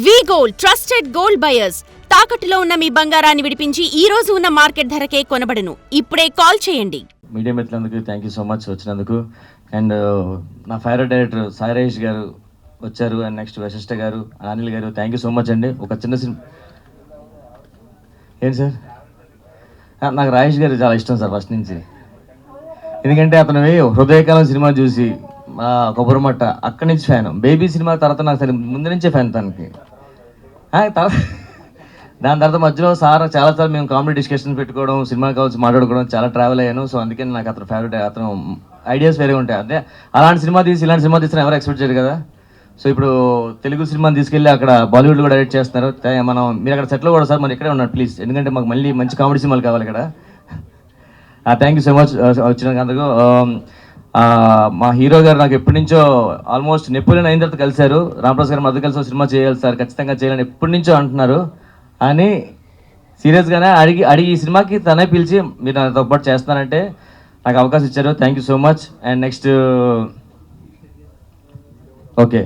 వి gold trusted gold buyers తాకట్టులో ఉన్న మీ బంగారాన్ని విడిపించి ఈ రోజు ఉన్న మార్కెట్ ధరకే కొనబడును. ఇప్పుడే కాల్ చేయండి. మీడియా మిత్రులందరికీ థ్యాంక్ యూ సో మచ్ వచ్చినందుకు. అండ్ నా ఫేవరెట్ డైరెక్టర్ సాయి రాజేష్ గారు వచ్చారు. And next Vashishtha garu, Anil garu, thank you so much అండి. ఒక చిన్న సినిమా ఏంటి సార్, నాకు రాజేష్ గారు చాలా ఇష్టం సార్ ఫస్ట్ నుంచి. ఎందుకంటే అతను హృదయకాలం సినిమా చూసి కొబ్బరిమట్ట అక్కడి నుంచి ఫ్యాన్, బేబీ సినిమా తర్వాత నాకు సరే ముందు నుంచే ఫ్యాన్ తనకి. దాని తర్వాత మధ్యలో చాలాసార్లు మేము కామెడీ డిస్కషన్ పెట్టుకోవడం, సినిమా కావచ్చు మాట్లాడుకోవడం, చాలా ట్రావెల్ అయ్యాను. సో అందుకని నాకు అతను ఫేవరెట్. అతను ఐడియాస్ వేరే ఉంటాయి. అదే అలాంటి సినిమా తీసి ఇలాంటి సినిమా తీసిన ఎవరు ఎక్స్పెక్ట్ చేయరు కదా. సో ఇప్పుడు తెలుగు సినిమాని తీసుకెళ్ళి అక్కడ బాలీవుడ్లో కూడా డైరెక్ట్ చేస్తున్నారు. మీరు అక్కడ సెటిల్ కూడా సార్, మరి ఇక్కడే ఉన్నారు ప్లీజ్, ఎందుకంటే మాకు మళ్ళీ మంచి కామెడీ సినిమాలు కావాలి ఇక్కడ. థ్యాంక్ యూ సో మచ్ వచ్చినందుకు. మా హీరో గారు నాకు ఎప్పటి నుంచో ఆల్మోస్ట్ నెపోలియన్ అయిన తర్వాత కలిశారు. రామప్రసాద్ గారు మధ్య కలిసి సినిమా చేయాలి సార్, ఖచ్చితంగా చేయాలని ఎప్పటి నుంచో అంటున్నారు. అని సీరియస్గానే అడిగి ఈ సినిమాకి తనే పిలిచి మీరు నాతో పాటు చేస్తున్నారంటే నాకు అవకాశం ఇచ్చారు. Thank you so much. And next okay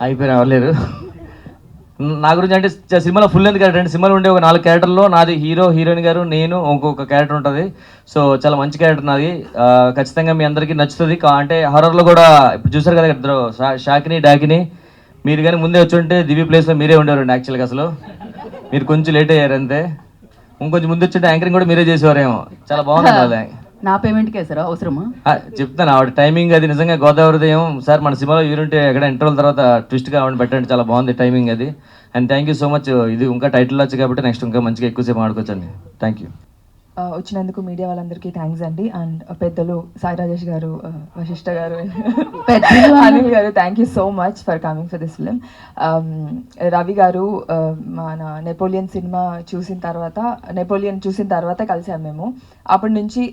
అయిపోయిన అవ్వలేరు నా గురించి. అంటే సినిమాలో ఫుల్ లెంత్ క్యారెక్టర్ అంటే సినిమాలో ఉండే ఒక 4 క్యారెక్టర్లో నాది హీరో, హీరోయిన్ గారు, నేను, ఇంకొక క్యారెక్టర్ ఉంటుంది. సో చాలా మంచి క్యారెక్టర్ నాది. ఖచ్చితంగా మీ అందరికీ నచ్చుతుంది. అంటే హారర్లో కూడా ఇప్పుడు చూసారు కదా ఇద్దరు షాకిని డాకిని. మీరు కానీ ముందే వచ్చి ఉంటే దివ్య ప్లేస్లో మీరే ఉండేవారండి. యాక్చువల్గా అసలు మీరు కొంచెం లేట్ అయ్యారు అంతే. ఇంకొంచెం ముందు వచ్చి యాంకరింగ్ కూడా మీరే చేసేవారేమో. చాలా బాగుంది అలా. నా పేమెంట్కే సార్ అవసరమా చెప్తాను. ఆవిడ టైమింగ్ అది నిజంగా గోదావరిదయం సార్. మన సినిమాలో యూనిట్ ఎక్కడ ఇంటర్వల్ తర్వాత ట్విస్ట్గా ఆవిడ పెట్టండి, చాలా బాగుంది టైమింగ్ అది. And thank you so much. ఇది ఇంకా టైటిల్ వచ్చి కాబట్టి నెక్స్ట్ ఇంకా మంచిగా ఎక్కువసేపు ఆడుకోవచ్చండి. Thank you. వచ్చినందుకు మీడియా వాళ్ళందరికీ థ్యాంక్స్ అండి. అండ్ పెద్దలు Sai Rajesh garu, Vasishta garu, Anil garu, thank you so much for coming for this film. Ravi garu మన నెపోలియన్ చూసిన తర్వాత కలిసాము మేము. అప్పటి నుంచి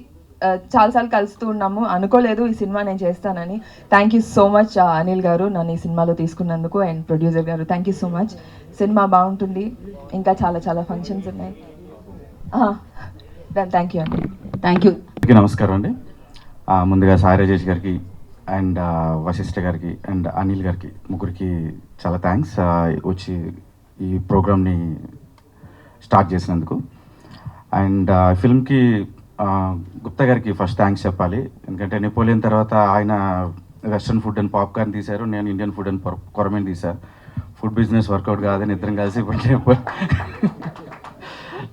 చాలాసార్లు కలుస్తూ ఉన్నాము. అనుకోలేదు ఈ సినిమా నేను చేస్తానని. Thank you so much Anil గారు నన్ను ఈ సినిమాలో తీసుకున్నందుకు. అండ్ ప్రొడ్యూసర్ గారు thank you so much. Cinema బాగుంటుంది, ఇంకా చాలా చాలా ఫంక్షన్స్ ఉన్నాయి. థ్యాంక్ యూ అండి. Thank you. నమస్కారం అండి. ముందుగా సాయి రాజేష్ గారికి అండ్ వశిష్ఠ గారికి అండ్ అనిల్ గారికి, ముగ్గురికి చాలా థ్యాంక్స్ వచ్చి ఈ ప్రోగ్రామ్ని స్టార్ట్ చేసినందుకు. అండ్ ఫిల్మ్కి గుప్తా గారికి ఫస్ట్ థ్యాంక్స్ చెప్పాలి. ఎందుకంటే నెపోలియన్ తర్వాత ఆయన వెస్ట్రన్ ఫుడ్ అండ్ పాప్కార్న్ తీశారు, నేను ఇండియన్ ఫుడ్ అండ్ కొరమేన్ తీశారు. ఫుడ్ బిజినెస్ వర్కౌట్ కాదని ఇద్దరం కలిసి ఇప్పుడు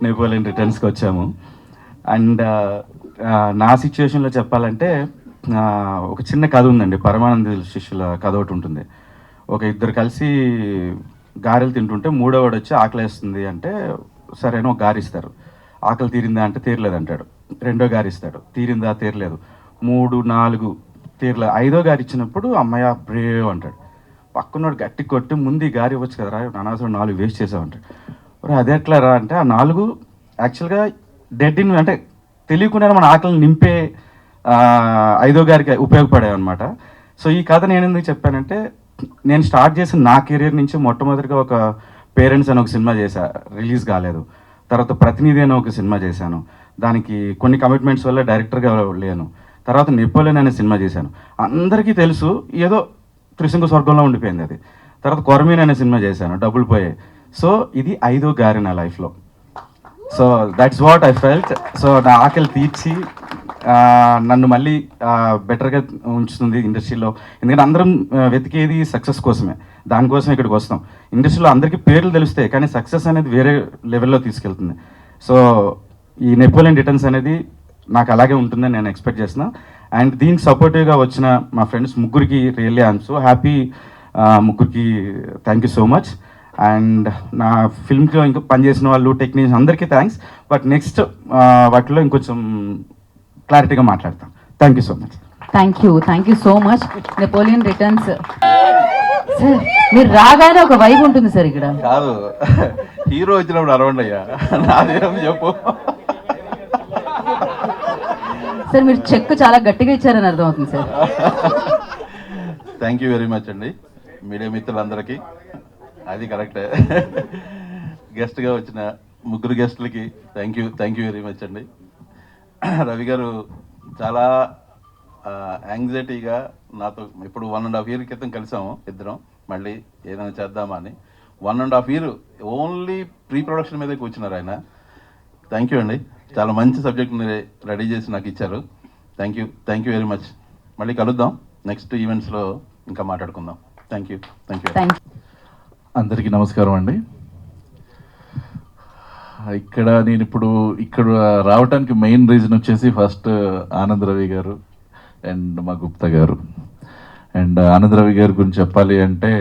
నెపోలియన్ రిటర్న్స్కి వచ్చాము. అండ్ నా సిచ్యువేషన్లో చెప్పాలంటే ఒక చిన్న కథ ఉందండి. పరమానంద శిష్యుల కథ ఒకటి ఉంటుంది. ఒక ఇద్దరు కలిసి గారెలు తింటుంటే మూడోవాడు వచ్చి ఆకలేస్తుంది అంటే సరేనో ఒక గారిస్తారు. ఆకలి తీరిందా అంటే తీరలేదు అంటాడు. రెండో గారిస్తాడు, తీరిందా తీరలేదు. 3, 4 తీరలేదు. 5వ గారి ఇచ్చినప్పుడు అమ్మయ్య బ్రేవ్ అంటాడు. పక్కనోడు గట్టి కొట్టి ముందు ఈ గారి ఇవ్వచ్చు కదరా, అనవసరం 4 వేస్ట్ చేసావు అంటాడు. అదే ఎట్లా రా అంటే ఆ 4 యాక్చువల్గా డెడ్ ఇన్ అంటే తెలియకుండా మన ఆకలిని నింపే 5వ గారికి ఉపయోగపడేవి అనమాట. సో ఈ కథ నేను ఎందుకు చెప్పానంటే, నేను స్టార్ట్ చేసిన నా కెరీర్ నుంచి మొట్టమొదటిగా ఒక పేరెంట్స్ అని ఒక సినిమా చేశా, రిలీజ్ కాలేదు. తర్వాత ప్రతినిధి అని ఒక సినిమా చేశాను, దానికి కొన్ని కమిట్మెంట్స్ వల్ల డైరెక్టర్గా లేను. తర్వాత నెపోలియన్ అనే సినిమా చేశాను, అందరికీ తెలుసు, ఏదో త్రిశంకు స్వర్గంలో ఉండిపోయింది అది. తర్వాత కొరమీన్ అనే సినిమా చేశాను, డబ్బులు పోయాయి. సో ఇది 5వ గారి నా లైఫ్లో. So that's what I felt. So నా ఆకలి తీర్చి నన్ను మళ్ళీ బెటర్గా ఉంచుతుంది ఇండస్ట్రీలో. ఎందుకంటే అందరం వెతికేది సక్సెస్ కోసమే, దానికోసం ఇక్కడికి వస్తాం. ఇండస్ట్రీలో అందరికీ పేర్లు తెలుస్తాయి, కానీ సక్సెస్ అనేది వేరే లెవెల్లో తీసుకెళ్తుంది. సో ఈ నెపోలియన్ రిటర్న్స్ అనేది నాకు అలాగే ఉంటుందని నేను ఎక్స్పెక్ట్ చేస్తున్నా. అండ్ దీనికి సపోర్టివ్గా వచ్చిన మా ఫ్రెండ్స్ ముగ్గురికి రియల్లీ ఐఎమ్ సో హ్యాపీ. ముగ్గురికి thank you so much. And నా ఫిల్మ్లో ఇంకా పనిచేసిన వాళ్ళు, టెక్నీషియన్స్ అందరికీ థ్యాంక్స్. బట్ నెక్స్ట్ వాటిలో ఇంకొంచెం క్లారిటీగా మాట్లాడతాం. Thank you so much. Thank you so much. Napoleon returns sir, మీరు రాగానే ఒక వైబ్ ఉంటుంది సార్ ఇక్కడ. కాదు, హీరో వచ్చినప్పుడు అరవండి అయ్యా, నాదేం చెప్పు సార్. మీరు చెక్ చాలా గట్టిగా ఇచ్చారని అర్థమవుతుంది sir. Thank you very much అండి మీడియా మిత్రులందరికీ. అది కరెక్టే. గెస్ట్గా వచ్చిన ముగ్గురు గెస్టులకి థ్యాంక్ యూ వెరీ మచ్ అండి. రవి గారు చాలా యాంగ్జైటీగా నాతో ఇప్పుడు 1.5 year క్రితం కలిసాము ఇద్దరం. మళ్ళీ ఏదైనా చేద్దామా అని 1.5 year ఓన్లీ ప్రీ ప్రొడక్షన్ మీదే కూర్చున్నారు ఆయన. థ్యాంక్ యూ అండి, చాలా మంచి సబ్జెక్ట్ని రెడీ చేసి నాకు ఇచ్చారు. Thank you very much. మళ్ళీ కలుద్దాం నెక్స్ట్ ఈవెంట్స్లో ఇంకా మాట్లాడుకుందాం. Thank you. అందరికీ నమస్కారం అండి. నేను ఇక్కడ రావడానికి మెయిన్ రీజన్ వచ్చేసి ఫస్ట్ ఆనంద్ రవి గారు అండ్ మా గుప్తా గారు. అండ్ ఆనంద్ రవి గారి గురించి చెప్పాలి అంటే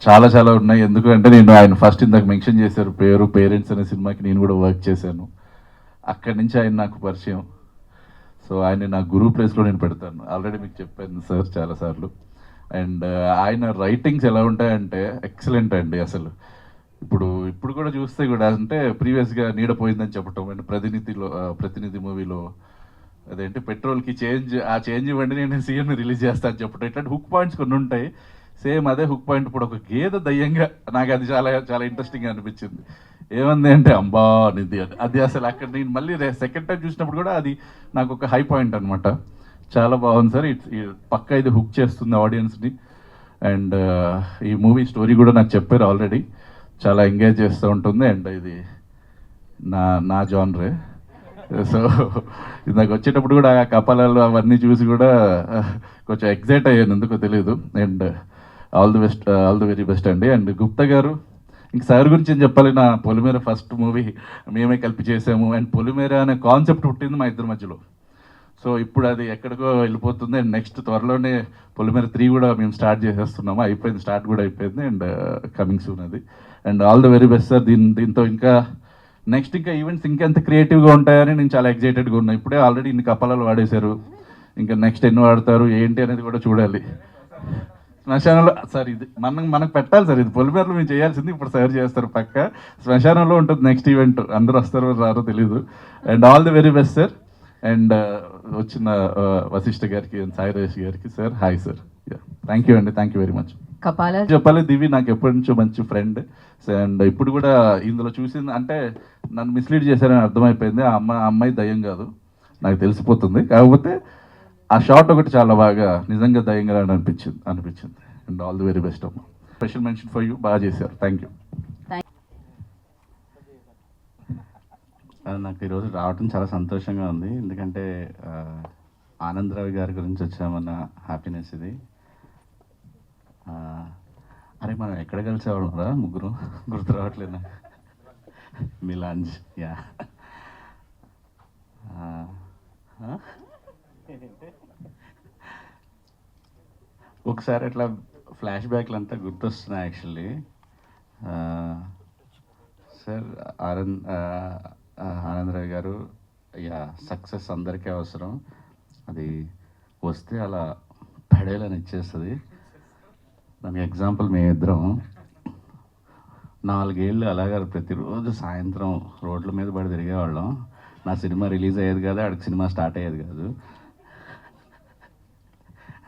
చాలా చాలా ఉన్నాయి. ఎందుకంటే నేను ఆయన ఫస్ట్ ఇందాక మెన్షన్ చేశారు పేరెంట్స్ అనే సినిమాకి నేను కూడా వర్క్ చేశాను. అక్కడి నుంచి ఆయన నాకు పరిచయం. సో ఆయన నా గురువు ప్లేస్లో నేను పెడతాను. ఆల్రెడీ మీకు చెప్పాను సార్ చాలాసార్లు. అండ్ ఆయన రైటింగ్స్ ఎలా ఉంటాయంటే ఎక్సలెంట్ అండి. అసలు ఇప్పుడు కూడా చూస్తే కూడా అంటే ప్రీవియస్గా నీడ పోయిందని చెప్పటం, అండ్ ప్రతినిధి మూవీలో అదేంటి పెట్రోల్కి చేంజ్ ఇవ్వండి నేను సీఎంని రిలీజ్ చేస్తాను చెప్పటం, ఇట్లాంటి హుక్ పాయింట్స్ కొన్ని ఉంటాయి. సేమ్ అదే హుక్ పాయింట్ ఇప్పుడు ఒక గేదె దయ్యంగా నాకు అది చాలా చాలా ఇంట్రెస్టింగ్గా అనిపించింది. ఏమంది అంటే అంబా నిధి అది అసలు అక్కడ నేను మళ్ళీ సెకండ్ టైం చూసినప్పుడు కూడా అది నాకు ఒక హై పాయింట్ అనమాట. చాలా బాగుంది సార్. పక్కా ఇది హుక్ చేస్తుంది ఆడియన్స్ని. అండ్ ఈ మూవీ స్టోరీ కూడా నాకు చెప్పారు ఆల్రెడీ, చాలా ఎంగేజ్ చేస్తూ ఉంటుంది. అండ్ ఇది నా జానరే. సో ఇందాక వచ్చేటప్పుడు కూడా ఆ కపాలాలు అవన్నీ చూసి కూడా కొంచెం ఎగ్జైట్ అయ్యాను, ఎందుకో తెలియదు. And all the very best అండి. అండ్ గుప్తా గారు, ఇంక సార్ గురించి ఏం చెప్పాలి, నా పొలిమేర ఫస్ట్ మూవీ మేమే కలిపి చేసాము. అండ్ పొలిమేర అనే కాన్సెప్ట్ పుట్టింది మా ఇద్దరి మధ్యలో. సో ఇప్పుడు అది ఎక్కడికో వెళ్ళిపోతుంది. అండ్ నెక్స్ట్ త్వరలోనే పొలిమేర 3 కూడా మేము స్టార్ట్ చేసేస్తున్నాము. స్టార్ట్ కూడా అయిపోయింది. అండ్ కమింగ్ సూన్ అది. And all the very best sir. దీంతో ఇంకా నెక్స్ట్ ఈవెంట్స్ ఇంకెంత క్రియేటివ్గా ఉంటాయని నేను చాలా ఎక్సైటెడ్గా ఉన్నాను. ఇప్పుడే ఆల్రెడీ ఇన్ని కపాలాలు వాడేశారు, ఇంకా నెక్స్ట్ ఎన్ని వాడతారు ఏంటి అనేది కూడా చూడాలి. శ్మశానంలో సార్ ఇది మనకు పెట్టాలి సార్. ఇది పొలిమేరలో మేము చేయాల్సింది, ఇప్పుడు సార్ చేస్తారు పక్క. శ్మశానంలో ఉంటుంది నెక్స్ట్ ఈవెంట్. అందరూ వస్తారో రారో తెలీదు. And all the very best sir. And వచ్చిన వశిష్ఠ గారికి అండ్ సాయిరేష్ గారికి sir hi sir. Thank you అండి, థ్యాంక్ యూ వెరీ మచ్. కపాల చెప్పాలి, దివి నాకు ఎప్పటి నుంచో మంచి ఫ్రెండ్. అండ్ ఇప్పుడు కూడా ఇందులో చూసింది అంటే నన్ను మిస్లీడ్ చేశారని అర్థమైపోయింది. ఆ అమ్మాయి దయ్యం కాదు, నాకు తెలిసిపోతుంది. కాకపోతే ఆ షాట్ ఒకటి చాలా బాగా నిజంగా దయ్యంగా అనిపించింది. And all the very best అమ్మ. స్పెషల్ మెన్షన్ ఫర్ యూ, బాగా చేశారు. Thank you. నాకు ఈరోజు రావటం చాలా సంతోషంగా ఉంది. ఎందుకంటే ఆనంద్ రావి గారి గురించి వచ్చామన్న హ్యాపీనెస్ ఇది. అరే మనం ఎక్కడ కలిసేవాళ్ళం రా ముగ్గురు, గుర్తు రావట్లేదు. మిలాంజ్ యా. ఒకసారి అట్లా ఫ్లాష్ బ్యాక్లు అంతా గుర్తొస్తున్నాయి యాక్చువల్లీ. సార్ ఆనందరావు గారు, యా సక్సెస్ అందరికీ అవసరం. అది వస్తే అలా పడేలని ఇచ్చేస్తుంది. దానికి ఎగ్జాంపుల్ మేమిద్దరం 4 ఏళ్ళు అలాగే ప్రతిరోజు సాయంత్రం రోడ్ల మీద పడి తిరిగేవాళ్ళం. నా సినిమా రిలీజ్ అయ్యేది కాదు, ఆడికి సినిమా స్టార్ట్ అయ్యేది కాదు.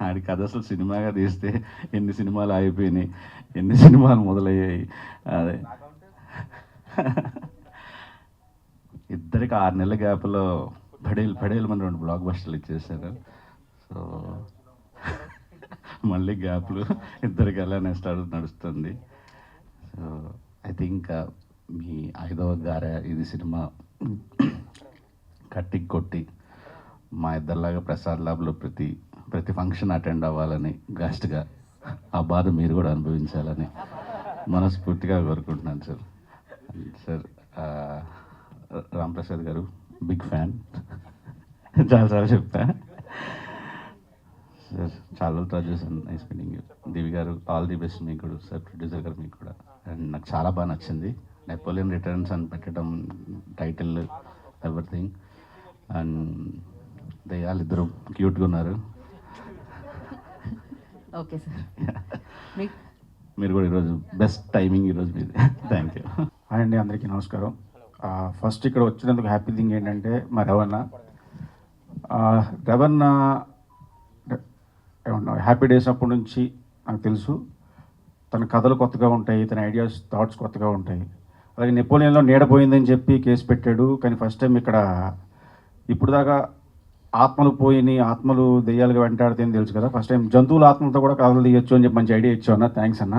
ఆడికి కథ అసలు సినిమాగా తీస్తే ఎన్ని సినిమాలు ఆగిపోయినాయి, ఎన్ని సినిమాలు మొదలయ్యాయి. అదే ఇద్దరికి 6 నెలల గ్యాప్లో పడేలు మన 2 బ్లాక్ బస్టర్లు ఇచ్చేసారు. సో మళ్ళీ గ్యాప్లు ఇద్దరికి అలానే నడుస్తుంది. సో ఐ థింక్ మీ 5వ గారే ఇది సినిమా కొట్టి మా ఇద్దరిలాగా ప్రసాద్ ల్యాబ్లో ప్రతి ఫంక్షన్ అటెండ్ అవ్వాలని, గెస్ట్గా ఆ బాధ మీరు కూడా అనుభవించాలని మనస్ఫూర్తిగా కోరుకుంటున్నాను సార్. సార్ రాంప్రసాద్ గారు బిగ్ ఫ్యాన్, చాలాసార్లు చెప్తా సార్. చాలా రోజులు చూసాను, నైస్ మీటింగ్ యూ. దివి గారు ఆల్ ది బెస్ట్ మీకు కూడా సార్. ప్రొడ్యూసర్ గారు మీకు కూడా. అండ్ నాకు చాలా బాగా నచ్చింది నెపోలియన్ రిటర్న్స్ అని పెట్టడం, టైటిల్ ఎవ్రీథింగ్. అండ్ వాళ్ళిద్దరూ క్యూట్గా ఉన్నారు. Okay sir. మీరు కూడా ఈరోజు బెస్ట్ టైమింగ్ ఈరోజు మీది. Thank you. హాయ్ అండి, అందరికీ నమస్కారం. ఫస్ట్ ఇక్కడ వచ్చినందుకు హ్యాపీ థింగ్ ఏంటంటే మా రవణ హ్యాపీ డేస్ అప్పటి నుంచి నాకు తెలుసు. తన కథలు కొత్తగా ఉంటాయి, తన ఐడియాస్ థాట్స్ కొత్తగా ఉంటాయి. అలాగే నెపోలియన్లో నీడపోయిందని చెప్పి కేసు పెట్టాడు, కానీ ఫస్ట్ టైం ఇక్కడ ఇప్పుడు దాకా ఆత్మలు పోయిని ఆత్మలు దెయ్యాలుగా వెంటాడితే తెలుసు కదా, ఫస్ట్ టైం జంతువుల ఆత్మలతో కూడా కథలు తీయొచ్చు అని చెప్పి మంచి ఐడియా ఇచ్చావు అన్న, థ్యాంక్స్ అన్న.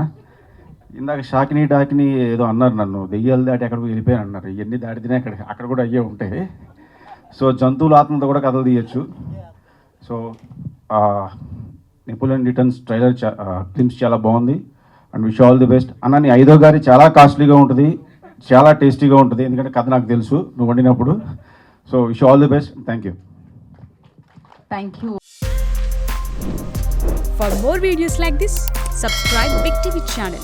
ఇందాక షాకిని డాకిని ఏదో అన్నారు, నన్ను దెయ్యాలు దాటి ఎక్కడికి వెళ్ళిపోయాను అన్నారు. ఇవన్నీ దాటితేనే అక్కడ కూడా అయ్యే ఉంటాయి. సో జంతువుల ఆత్మలతో కూడా కథలు తీయచ్చు. సో నెపోలియన్ రిటర్న్స్ ట్రైలర్ క్లిమ్స్ చాలా బాగుంది and wish all the best అన్న. నీ 5వ గారి చాలా కాస్ట్లీగా ఉంటుంది, చాలా టేస్టీగా ఉంటుంది, ఎందుకంటే కథ నాకు తెలుసు నువ్వు వండినప్పుడు. So wish all the best, thank you. Thank you. For more videos like this, subscribe Big TV channel.